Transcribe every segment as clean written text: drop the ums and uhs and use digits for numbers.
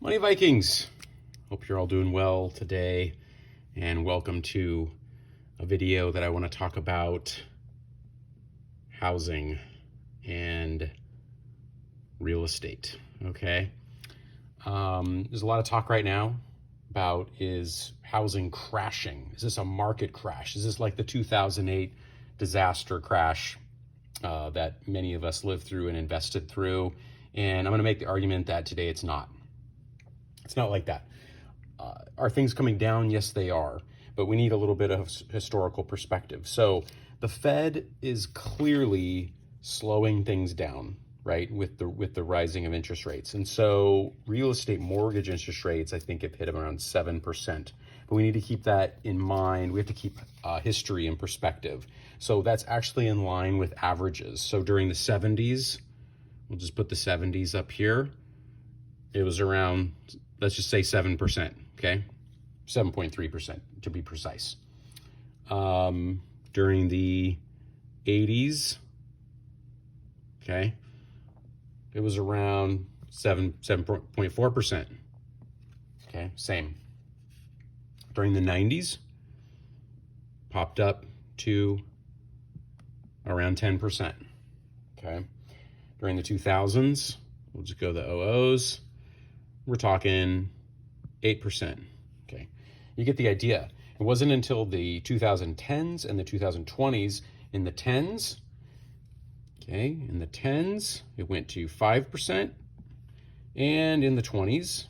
Money Vikings, hope you're all doing well today, and welcome to a video that I want to talk about housing and real estate. Okay, there's a lot of talk right now about, is housing crashing? Is this a market crash? Is this like the 2008 disaster crash that many of us lived through and invested through? And I'm going to make the argument that today it's not. It's not like that. Are things coming down? Yes, they are. But we need a little bit of historical perspective. So the Fed is clearly slowing things down, right, with the rising of interest rates. And so real estate mortgage interest rates, I think, have hit around 7%. But we need to keep that in mind. We have to keep history in perspective. So that's actually in line with averages. So during the 70s, we'll just put the 70s up here, it was around, let's just say 7%, okay? 7.3% to be precise. During the 80s, okay, it was around 7.4%, okay, same. During the 90s, popped up to around 10%, okay? During the 2000s, we'll just go the OOs, we're talking 8%, okay? You get the idea. It wasn't until the 2010s and the 2020s, in the 10s, okay, in the 10s, it went to 5%, and in the 20s,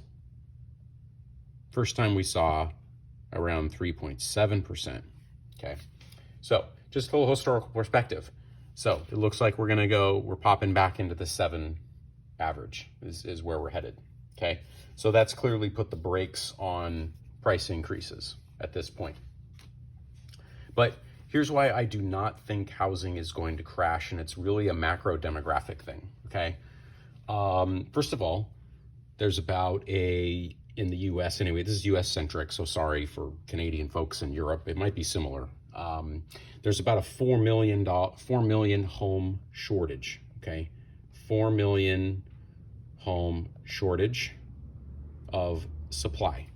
first time we saw around 3.7%, okay? So just a little historical perspective. So it looks like we're popping back into the 7 average is where we're headed, okay? So that's clearly put the brakes on price increases at this point. But here's why I do not think housing is going to crash, and it's really a macro demographic thing, okay? First of all, there's about in the US anyway, this is US centric, so sorry for Canadian folks in Europe, it might be similar. There's about a 4 million home shortage, okay? 4 million home shortage of supply.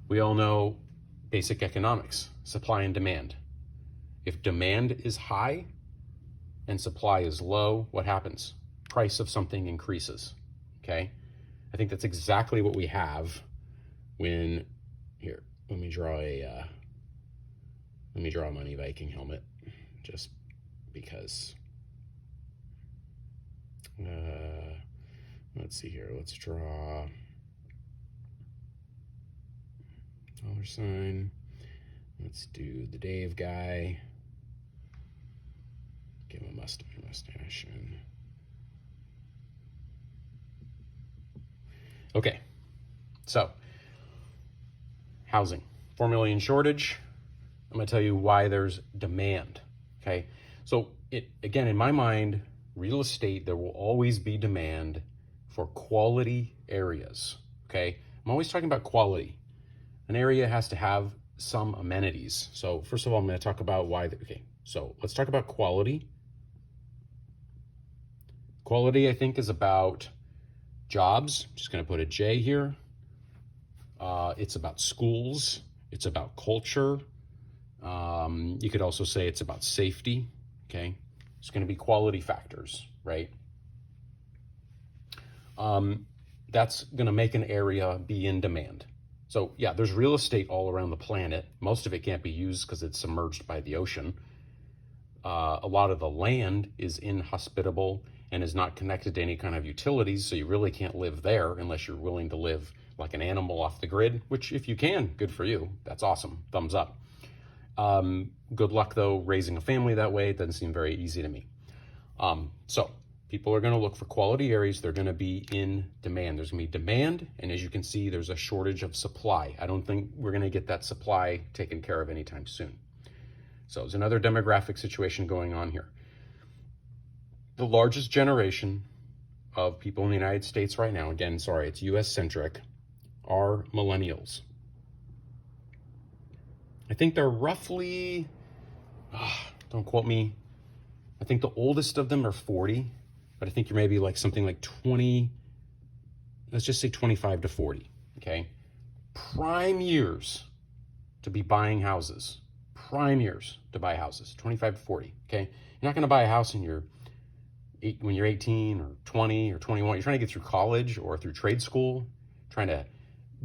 We all know basic economics, supply and demand. If demand is high and supply is low, what happens? Price of something increases, okay? I think that's exactly what we have when, here, let me draw a Money Viking helmet, just because. Let's see here, let's draw dollar sign. Let's do the Dave guy. Give him a mustache. Okay, so housing, 4 million shortage. I'm gonna tell you why there's demand, okay? So again, in my mind, real estate, there will always be demand for quality areas, okay? I'm always talking about quality. An area has to have some amenities. So first of all, I'm gonna talk about why, okay, so let's talk about quality. Quality, I think, is about jobs. I'm just gonna put a J here. It's about schools. It's about culture. You could also say it's about safety, okay? It's gonna be quality factors, right? That's gonna make an area be in demand. So yeah, there's real estate all around the planet. Most of it can't be used because it's submerged by the ocean. A lot of the land is inhospitable and is not connected to any kind of utilities, so you really can't live there unless you're willing to live like an animal off the grid, which if you can, good for you. That's awesome, thumbs up. Good luck though raising a family that way. It doesn't seem very easy to me. So people are going to look for quality areas. They're going to be in demand. There's going to be demand, and as you can see, there's a shortage of supply. I don't think we're going to get that supply taken care of anytime soon. So there's another demographic situation going on here. The largest generation of people in the United States right now, again, sorry, it's US centric, are millennials. I think they're roughly, don't quote me, I think the oldest of them are 40, but I think you're maybe like something like 20, let's just say 25 to 40, okay? Prime years to be buying houses. Prime years to buy houses, 25 to 40, okay? You're not gonna buy a house when you're 18 or 20 or 21. You're trying to get through college or through trade school, trying to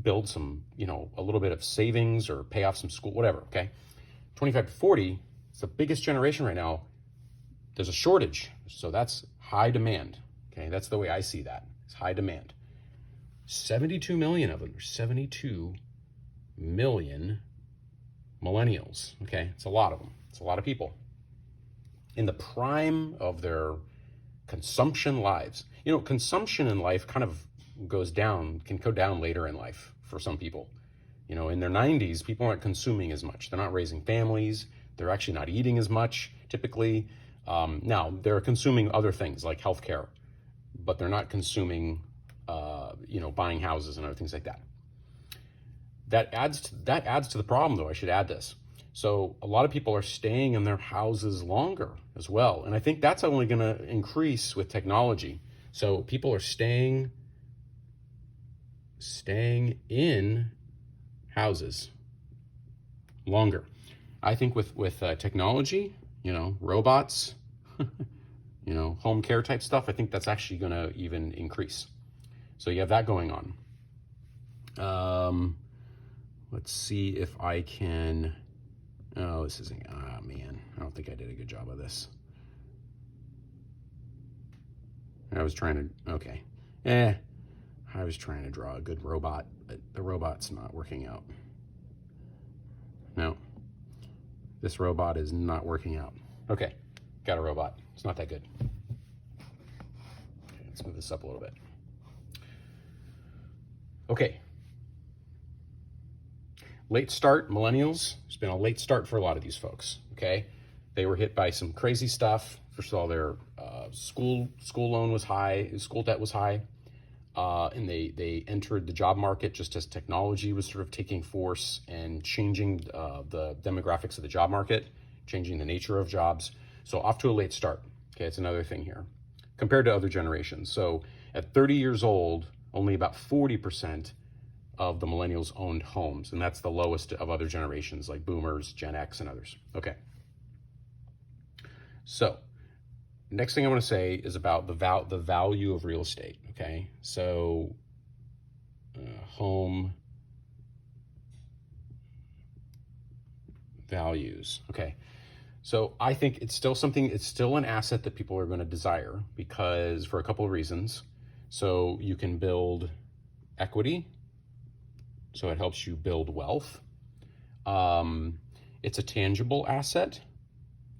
build some, a little bit of savings or pay off some school, whatever, okay? 25 to 40, it's the biggest generation right now. There's a shortage, so that's high demand, okay? That's the way I see that. It's high demand. 72 million of them. There's 72 million millennials, okay? It's a lot of them. It's a lot of people in the prime of their consumption lives. Consumption in life kind of can go down later in life for some people. In their 90s, people aren't consuming as much. They're not raising families. They're actually not eating as much, typically. Now, they're consuming other things like healthcare, but they're not consuming, buying houses and other things like that. That adds to the problem, though. I should add this. So a lot of people are staying in their houses longer as well. And I think that's only going to increase with technology. So people are staying in houses longer. I think with technology, robots, home care type stuff, I think that's actually going to even increase. So you have that going on. Let's see if I can. Oh, this isn't. Oh man, I don't think I did a good job of this. I was trying to. Okay. I was trying to draw a good robot, but the robot's not working out. No, this robot is not working out. Okay, got a robot. It's not that good. Okay, let's move this up a little bit. Okay. Late start, millennials. It's been a late start for a lot of these folks, okay? They were hit by some crazy stuff. First of all, their school loan was high, school debt was high, and they entered the job market just as technology was sort of taking force and changing the demographics of the job market, changing the nature of jobs. So off to a late start, okay? It's another thing here compared to other generations. So at 30 years old, only about 40% of the millennials owned homes, and that's the lowest of other generations like boomers, Gen X, and others. Okay. So next thing I want to say is about the value of real estate, okay? So home values, okay? So I think it's still an asset that people are going to desire because for a couple of reasons. So you can build equity. So it helps you build wealth. It's a tangible asset.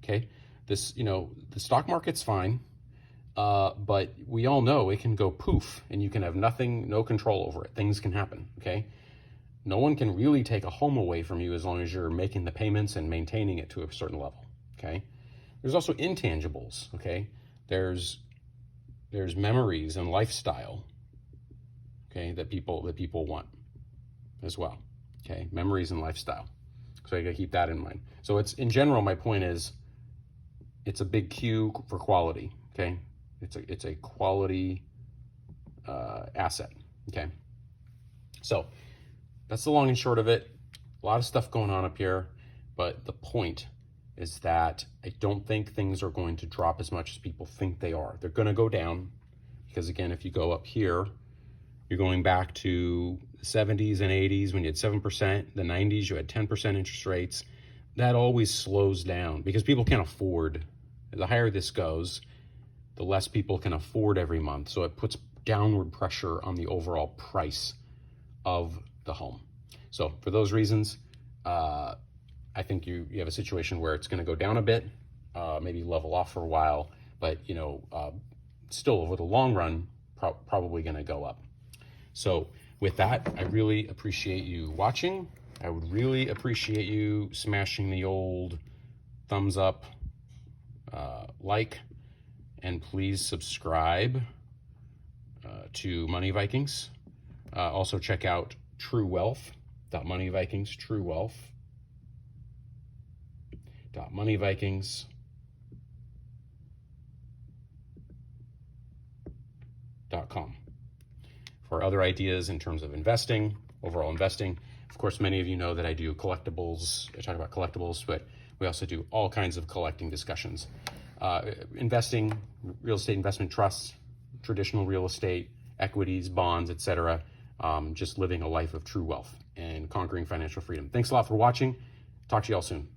Okay. This, the stock market's fine. But we all know it can go poof and you can have no control over it. Things can happen. Okay. No one can really take a home away from you as long as you're making the payments and maintaining it to a certain level. Okay. There's also intangibles. Okay. There's memories and lifestyle. Okay. That people want as well. Okay. Memories and lifestyle. So you gotta keep that in mind. So it's, in general, my point is it's a big Q for quality. Okay. It's a quality asset. Okay. So that's the long and short of it. A lot of stuff going on up here, but the point is that I don't think things are going to drop as much as people think they are. They're going to go down because, again, if you go up here, you're going back to the 70s and 80s when you had 7%, the 90s you had 10% interest rates. That always slows down because people can't afford. The higher this goes, the less people can afford every month. So it puts downward pressure on the overall price of the home. So for those reasons, I think you have a situation where it's going to go down a bit, maybe level off for a while, but still over the long run, probably going to go up. So with that, I really appreciate you watching. I would really appreciate you smashing the old thumbs up, like, and please subscribe to Money Vikings. Also check out True Wealth. Money Vikings, True Wealth. Money Vikings. .com for other ideas in terms of investing, overall investing. Of course, many of you know that I do collectibles. I talk about collectibles, but we also do all kinds of collecting discussions. Investing, real estate investment trusts, traditional real estate, equities, bonds, etc. Just living a life of true wealth and conquering financial freedom. Thanks a lot for watching. Talk to you all soon.